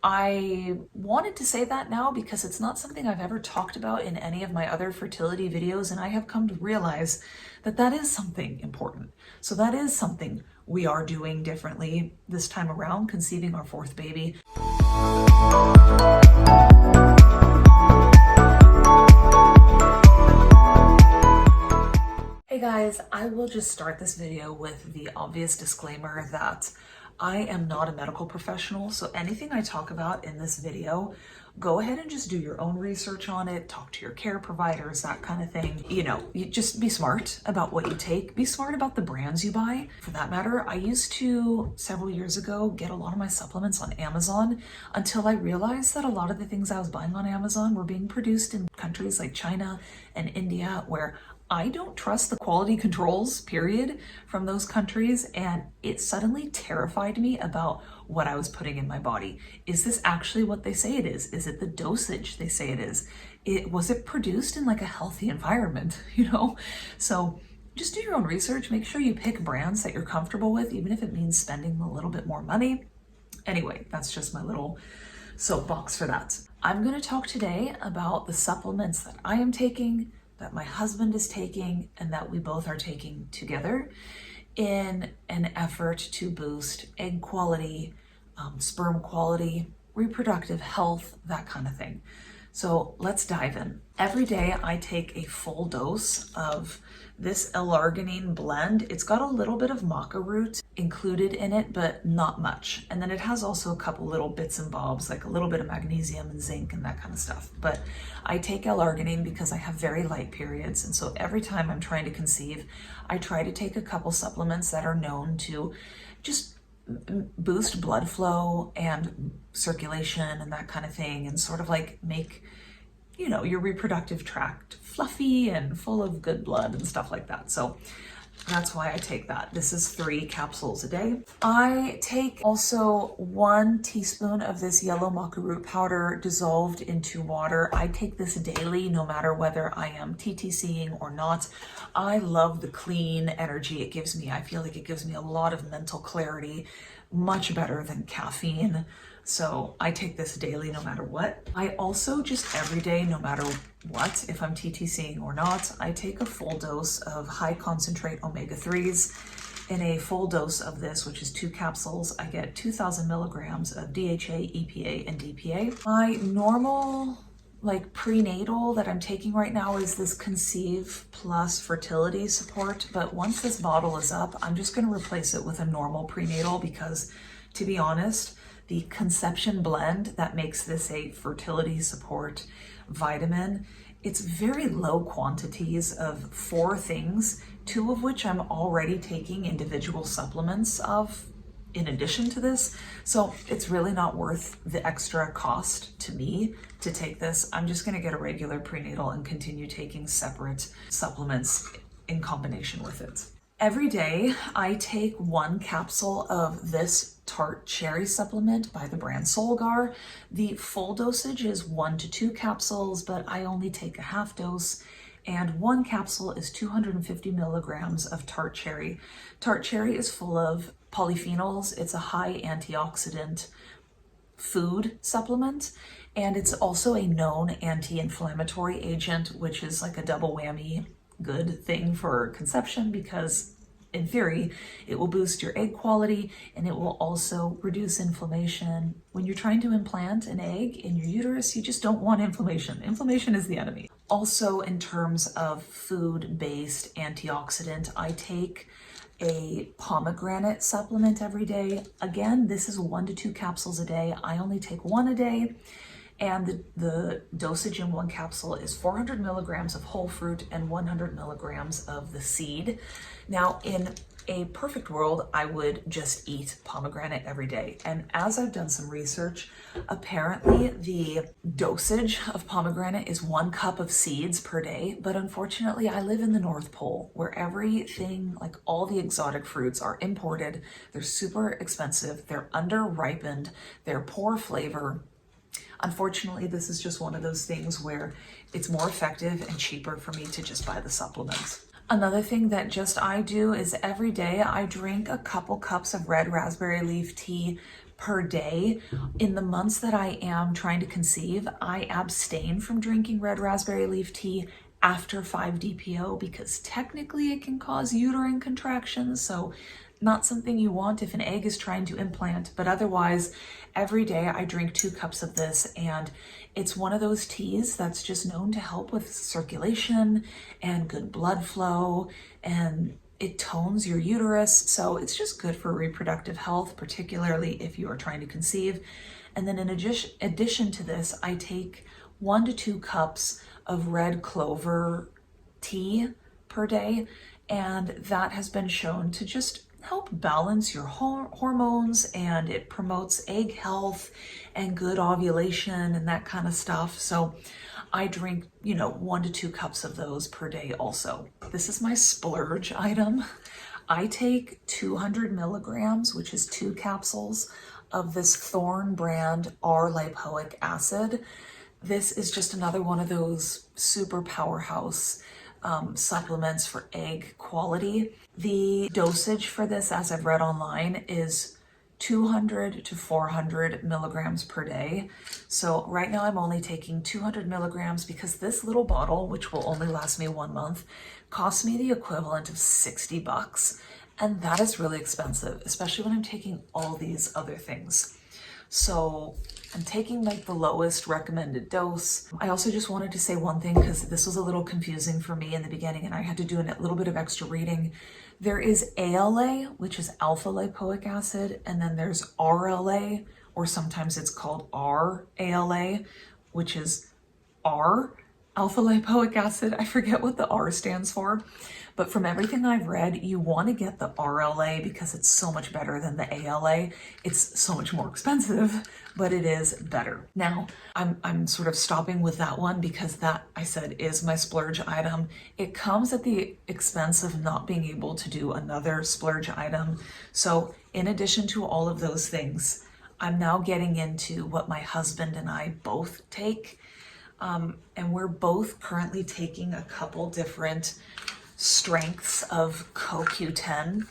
I wanted to say that now because it's not something I've ever talked about in any of my other fertility videos, and I have come to realize that that is something important. So that is something we are doing differently this time around, conceiving our fourth baby. Hey guys, I will just start this video with the obvious disclaimer that I am not a medical professional, so anything I talk about in this video, go ahead and just do your own research on it, talk to your care providers, that kind of thing. You know, you just be smart about what you take, be smart about the brands you buy. For that matter, I used to, several years ago, get a lot of my supplements on Amazon until I realized that a lot of the things I was buying on Amazon were being produced in countries like China and India, where I don't trust the quality controls, period, from those countries, and it suddenly terrified me about what I was putting in my body. Is this actually what they say it is? Is it the dosage they say it is? Was it produced in like a healthy environment, you know? So just do your own research, make sure you pick brands that you're comfortable with, even if it means spending a little bit more money. Anyway, that's just my little soapbox for that. I'm gonna talk today about the supplements that I am taking, that my husband is taking, and that we both are taking together in an effort to boost egg quality, sperm quality, reproductive health, that kind of thing. So let's dive in. Every day I take a full dose of this L-arginine blend. It's got a little bit of maca root included in it, but not much. And then it has also a couple little bits and bobs, like a little bit of magnesium and zinc and that kind of stuff. But I take L-arginine because I have very light periods. And so every time I'm trying to conceive, I try to take a couple supplements that are known to just boost blood flow and circulation and that kind of thing, and sort of like make, you know, your reproductive tract fluffy and full of good blood and stuff like that. So that's why I take that. This is 3 capsules a day. I take also 1 teaspoon of this yellow maca root powder dissolved into water. I take this daily, no matter whether I am TTCing or not. I love the clean energy it gives me. I feel like it gives me a lot of mental clarity, much better than caffeine. So I take this daily no matter what. I also just every day, no matter what, if I'm TTCing or not, I take a full dose of high concentrate omega-3s. In a full dose of this, which is 2 capsules, I get 2,000 milligrams of DHA, EPA, and DPA. My normal like prenatal that I'm taking right now is this Conceive plus fertility support, but once this bottle is up, I'm just going to replace it with a normal prenatal because, to be honest, the conception blend that makes this a fertility support vitamin, it's very low quantities of 4 things, 2 of which I'm already taking individual supplements of in addition to this. So it's really not worth the extra cost to me to take this. I'm just gonna get a regular prenatal and continue taking separate supplements in combination with it. Every day I take 1 capsule of this tart cherry supplement by the brand Solgar. The full dosage is 1 to 2 capsules, but I only take a half dose. And 1 capsule is 250 milligrams of tart cherry. Tart cherry is full of polyphenols. It's a high antioxidant food supplement, and it's also a known anti-inflammatory agent, which is like a double whammy good thing for conception because in theory, it will boost your egg quality and it will also reduce inflammation. When you're trying to implant an egg in your uterus, you just don't want inflammation. Inflammation is the enemy. Also, in terms of food-based antioxidant, I take a pomegranate supplement every day. Again, this is 1 to 2 capsules a day. I only take 1 a day. And the dosage in 1 capsule is 400 milligrams of whole fruit and 100 milligrams of the seed. Now, in a perfect world, I would just eat pomegranate every day. And as I've done some research, apparently the dosage of pomegranate is 1 cup of seeds per day. But unfortunately, I live in the North Pole where everything, like all the exotic fruits, are imported. They're super expensive. They're under-ripened. They're poor flavor. Unfortunately, this is just one of those things where it's more effective and cheaper for me to just buy the supplements. Another thing that just I do is every day I drink a couple cups of red raspberry leaf tea per day. In the months that I am trying to conceive, I abstain from drinking red raspberry leaf tea after 5 DPO because technically it can cause uterine contractions, so not something you want if an egg is trying to implant. But otherwise, every day I drink 2 cups of this, and it's one of those teas that's just known to help with circulation and good blood flow, and it tones your uterus, so it's just good for reproductive health, particularly if you are trying to conceive. And then in addition to this, I take 1 to 2 cups of red clover tea per day, and that has been shown to just help balance your hormones, and it promotes egg health and good ovulation and that kind of stuff. So I drink, 1 to 2 cups of those per day also. This is my splurge item. I take 200 milligrams, which is 2 capsules of this Thorne brand R-lipoic acid. This is just another one of those super powerhouse supplements for egg quality. The dosage for this, as I've read online, is 200 to 400 milligrams per day. So right now I'm only taking 200 milligrams because this little bottle, which will only last me 1 month, costs me the equivalent of $60. And that is really expensive, especially when I'm taking all these other things. So I'm taking like the lowest recommended dose. I also just wanted to say one thing because this was a little confusing for me in the beginning and I had to do a little bit of extra reading. There is ALA, which is alpha lipoic acid, and then there's RLA, or sometimes it's called RALA, which is R alpha lipoic acid. I forget what the R stands for, but from everything I've read, you want to get the RLA because it's so much better than the ALA. It's so much more expensive, but it is better. Now, I'm sort of stopping with that one because that, I said, is my splurge item. It comes at the expense of not being able to do another splurge item. So in addition to all of those things, I'm now getting into what my husband and I both take. And we're both currently taking a couple different strengths of CoQ10.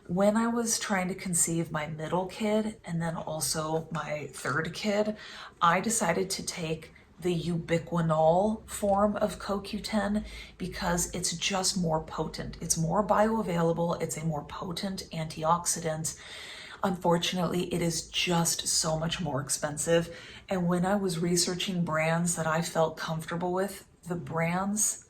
When I was trying to conceive my middle kid and then also my third kid, I decided to take the ubiquinol form of CoQ10 because it's just more potent. It's more bioavailable. It's a more potent antioxidant. Unfortunately, it is just so much more expensive. And when I was researching brands that I felt comfortable with, the brands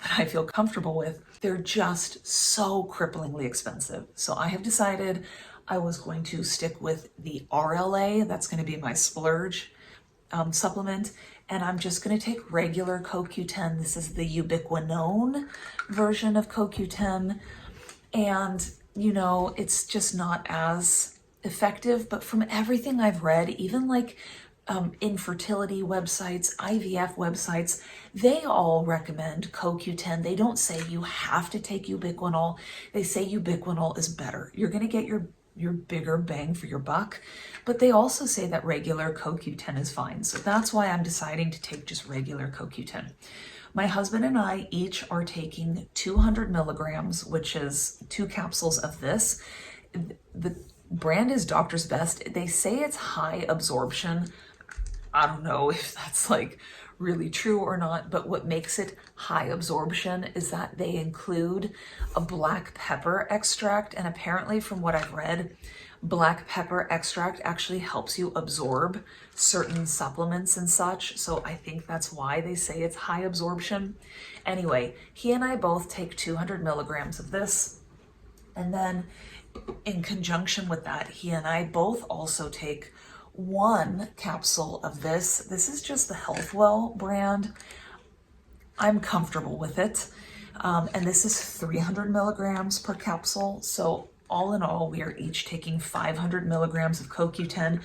that I feel comfortable with, they're just so cripplingly expensive. So I have decided I was going to stick with the RLA. That's going to be my splurge supplement. And I'm just going to take regular CoQ10. This is the ubiquinone version of CoQ10. And, it's just not as effective. But from everything I've read, even like infertility websites, IVF websites, they all recommend CoQ10. They don't say you have to take ubiquinol. They say ubiquinol is better. You're going to get your bigger bang for your buck, but they also say that regular CoQ10 is fine. So that's why I'm deciding to take just regular CoQ10. My husband and I each are taking 200 milligrams, which is 2 capsules of this. The brand is Doctor's Best. They say it's high absorption. I don't know if that's like really true or not, but what makes it high absorption is that they include a black pepper extract. And apparently from what I've read, black pepper extract actually helps you absorb certain supplements and such. So I think that's why they say it's high absorption. Anyway, he and I both take 200 milligrams of this. And then in conjunction with that, he and I both also take 1 capsule of this. This is just the Healthwell brand. I'm comfortable with it. And this is 300 milligrams per capsule. So all in all, we are each taking 500 milligrams of CoQ10.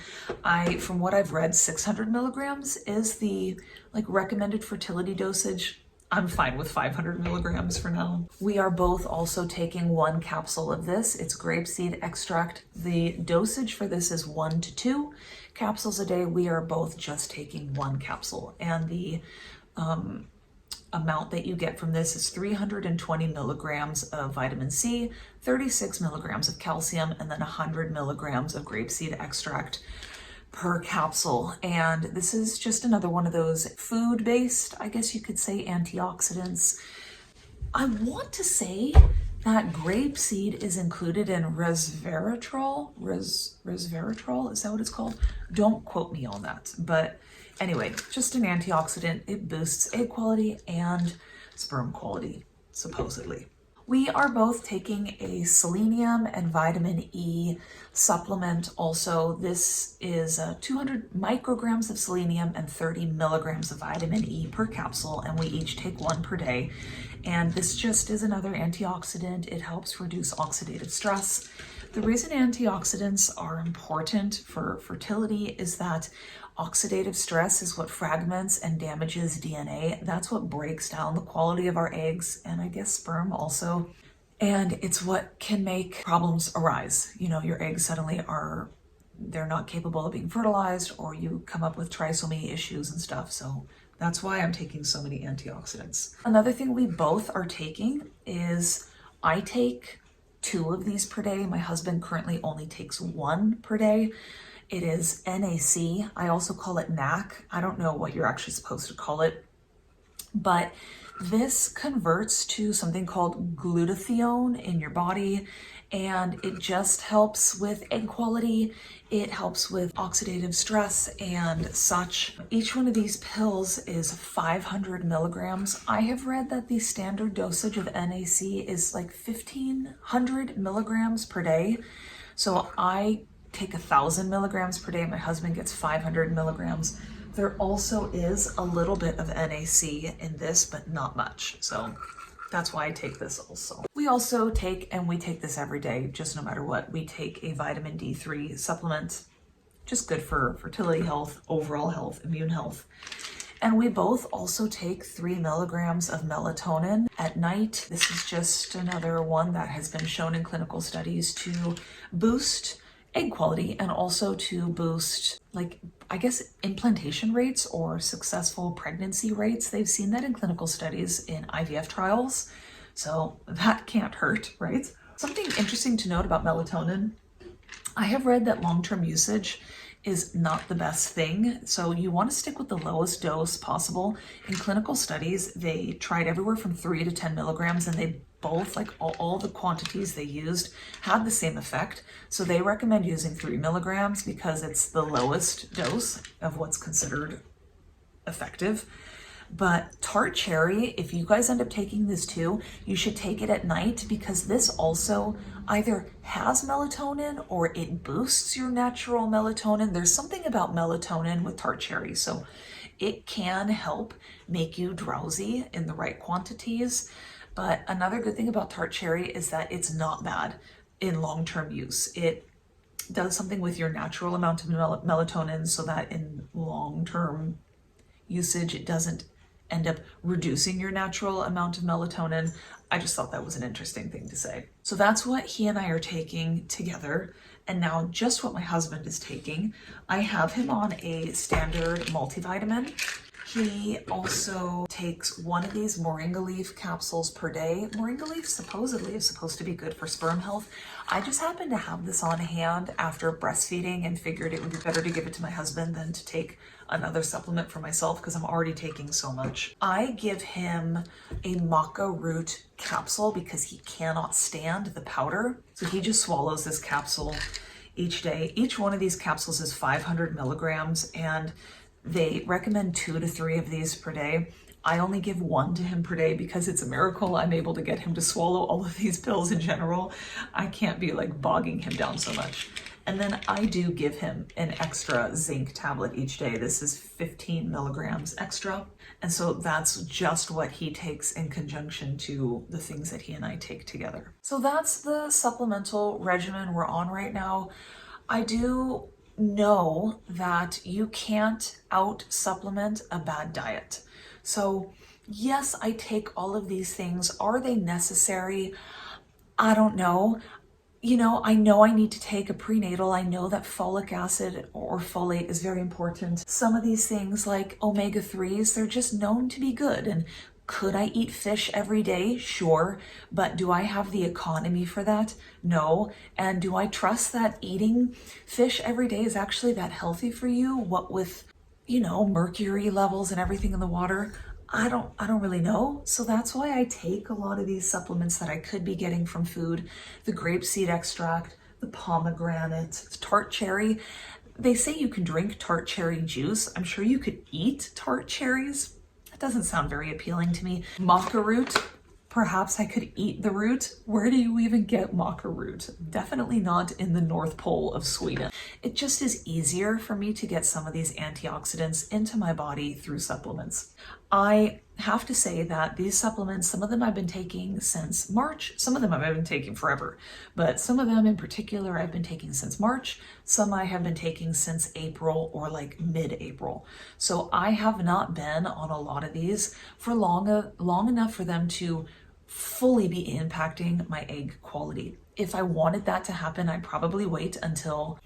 From what I've read, 600 milligrams is the recommended fertility dosage. I'm fine with 500 milligrams for now. We are both also taking 1 capsule of this. It's grapeseed extract. The dosage for this is 1 to 2 capsules a day. We are both just taking 1 capsule. And the amount that you get from this is 320 milligrams of vitamin C, 36 milligrams of calcium, and then 100 milligrams of grapeseed extract per capsule. And this is just another one of those food-based, I guess you could say, antioxidants. I want to say that grapeseed is included in resveratrol. Resveratrol, is that what it's called? Don't quote me on that. But anyway, just an antioxidant. It boosts egg quality and sperm quality, supposedly. We are both taking a selenium and vitamin E supplement also. This is 200 micrograms of selenium and 30 milligrams of vitamin E per capsule, and we each take one per day. And this just is another antioxidant. It helps reduce oxidative stress. The reason antioxidants are important for fertility is that oxidative stress is what fragments and damages DNA. That's what breaks down the quality of our eggs, and I guess sperm also. And it's what can make problems arise. You know, your eggs suddenly they're not capable of being fertilized, or you come up with trisomy issues and stuff. So that's why I'm taking so many antioxidants. Another thing we both are taking is, I take 2 of these per day. My husband currently only takes 1 per day. It is NAC. I also call it NAC. I don't know what you're actually supposed to call it, but this converts to something called glutathione in your body, and it just helps with egg quality. It helps with oxidative stress and such. Each one of these pills is 500 milligrams. I have read that the standard dosage of NAC is like 1,500 milligrams per day. So I take 1,000 milligrams per day. My husband gets 500 milligrams. There also is a little bit of NAC in this, but not much. So that's why I take this also. We also take, and we take this every day, just no matter what, we take a vitamin D3 supplement, just good for fertility health, overall health, immune health. And we both also take 3 milligrams of melatonin at night. This is just another one that has been shown in clinical studies to boost egg quality and also to boost, like, I guess, implantation rates or successful pregnancy rates. They've seen that in clinical studies in IVF trials. So that can't hurt, right? Something interesting to note about melatonin, I have read that long-term usage is not the best thing. So you want to stick with the lowest dose possible. In clinical studies, they tried everywhere from 3 to 10 milligrams, and they both, like all the quantities they used, had the same effect. So they recommend using 3 milligrams because it's the lowest dose of what's considered effective. But tart cherry, if you guys end up taking this too, you should take it at night, because this also either has melatonin or it boosts your natural melatonin. There's something about melatonin with tart cherry, so it can help make you drowsy in the right quantities. But another good thing about tart cherry is that it's not bad in long-term use. It does something with your natural amount of melatonin so that in long-term usage, it doesn't end up reducing your natural amount of melatonin. I just thought that was an interesting thing to say. So that's what he and I are taking together. And now just what my husband is taking. I have him on a standard multivitamin. He also takes one of these moringa leaf capsules per day. Moringa leaf supposedly is supposed to be good for sperm health. I just happened to have this on hand after breastfeeding and figured it would be better to give it to my husband than to take another supplement for myself because I'm already taking so much. I give him a maca root capsule because he cannot stand the powder. So he just swallows this capsule each day. Each one of these capsules is 500 milligrams, and they recommend 2 to 3 of these per day. I only give 1 to him per day because it's a miracle I'm able to get him to swallow all of these pills in general. I can't be like bogging him down so much. And then I do give him an extra zinc tablet each day. This is 15 milligrams extra. And so that's just what he takes in conjunction to the things that he and I take together. So that's the supplemental regimen we're on right now. I do know that you can't out supplement a bad diet. So yes, I take all of these things. Are they necessary? I don't know. You know I need to take a prenatal. I know that folic acid or folate is very important. Some of these things like omega-3s, they're just known to be good. And Could I eat fish every day? Sure. But do I have the economy for that? No. And do I trust that eating fish every day is actually that healthy for you? What with, mercury levels and everything in the water? I don't really know. So that's why I take a lot of these supplements that I could be getting from food. The grapeseed extract, the pomegranate, tart cherry. They say you can drink tart cherry juice. I'm sure you could eat tart cherries. That doesn't sound very appealing to me. Maca root. Perhaps I could eat the root. Where do you even get maca root? Definitely not in the North Pole of Sweden. It just is easier for me to get some of these antioxidants into my body through supplements. I have to say that these supplements, some of them I've been taking since March, some of them I've been taking forever, but some of them in particular I've been taking since March, some I have been taking since April or like mid-April. So I have not been on a lot of these for long enough for them to fully be impacting my egg quality. If I wanted that to happen, I'd probably wait until,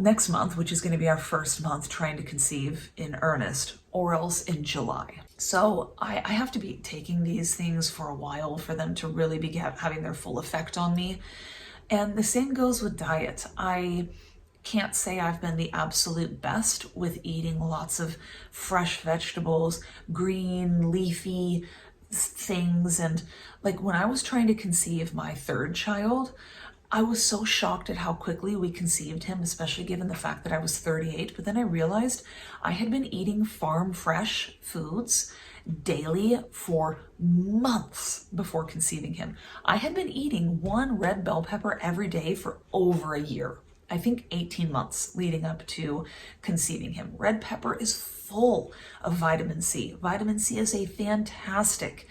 next month, which is going to be our first month trying to conceive in earnest, or else in July. So I have to be taking these things for a while for them to really be having their full effect on me. And the same goes with diet. I can't say I've been the absolute best with eating lots of fresh vegetables, green, leafy things. And like when I was trying to conceive my third child, I was so shocked at how quickly we conceived him, especially given the fact that I was 38. But then I realized I had been eating farm fresh foods daily for months before conceiving him. I had been eating one red bell pepper every day for over a year. I think 18 months leading up to conceiving him. Red pepper is full of vitamin C. Vitamin C is a fantastic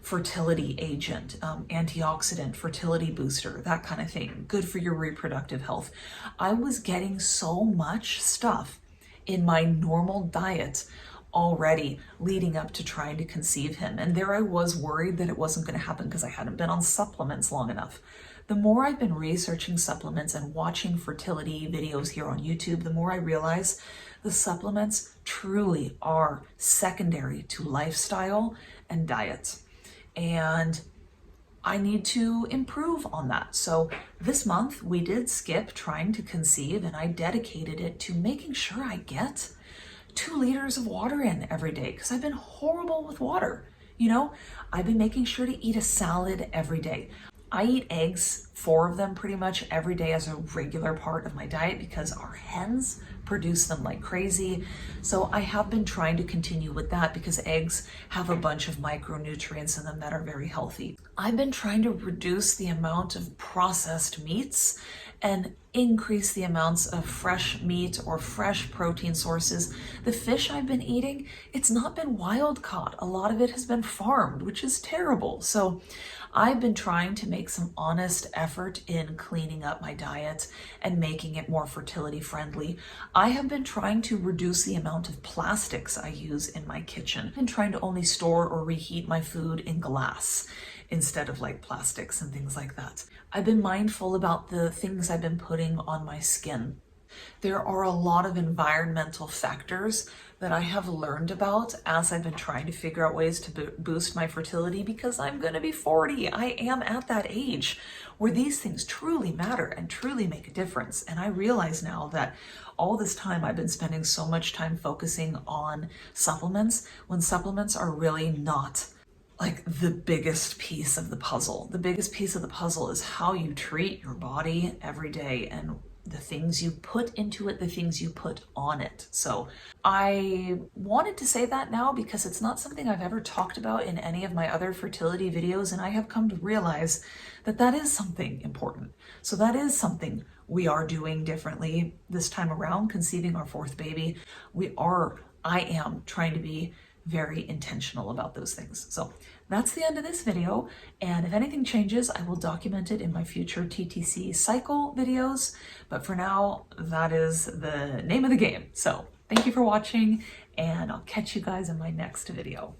fertility agent, antioxidant, fertility booster, that kind of thing. Good for your reproductive health. I was getting so much stuff in my normal diet already leading up to trying to conceive him. And there I was worried that it wasn't going to happen because I hadn't been on supplements long enough. The more I've been researching supplements and watching fertility videos here on YouTube, the more I realize the supplements truly are secondary to lifestyle and diet. And I need to improve on that. So this month we did skip trying to conceive, and I dedicated it to making sure I get 2 liters of water in every day because I've been horrible with water. I've been making sure to eat a salad every day. I eat eggs, 4 of them pretty much every day as a regular part of my diet because our hens produce them like crazy. So I have been trying to continue with that because eggs have a bunch of micronutrients in them that are very healthy. I've been trying to reduce the amount of processed meats and increase the amounts of fresh meat or fresh protein sources. The fish I've been eating, it's not been wild caught. A lot of it has been farmed, which is terrible. So I've been trying to make some honest effort in cleaning up my diet and making it more fertility friendly. I have been trying to reduce the amount of plastics I use in my kitchen and trying to only store or reheat my food in glass instead of like plastics and things like that. I've been mindful about the things I've been putting on my skin. There are a lot of environmental factors that I have learned about as I've been trying to figure out ways to boost my fertility because I'm going to be 40. I am at that age where these things truly matter and truly make a difference. And I realize now that all this time I've been spending so much time focusing on supplements when supplements are really not like the biggest piece of the puzzle. The biggest piece of the puzzle is how you treat your body every day and the things you put into it, the things you put on it. So I wanted to say that now because it's not something I've ever talked about in any of my other fertility videos, and I have come to realize that that is something important. So that is something we are doing differently this time around, conceiving our 4th baby. I am trying to be very intentional about those things. So that's the end of this video. And if anything changes, I will document it in my future TTC cycle videos. But for now, that is the name of the game. So thank you for watching, and I'll catch you guys in my next video.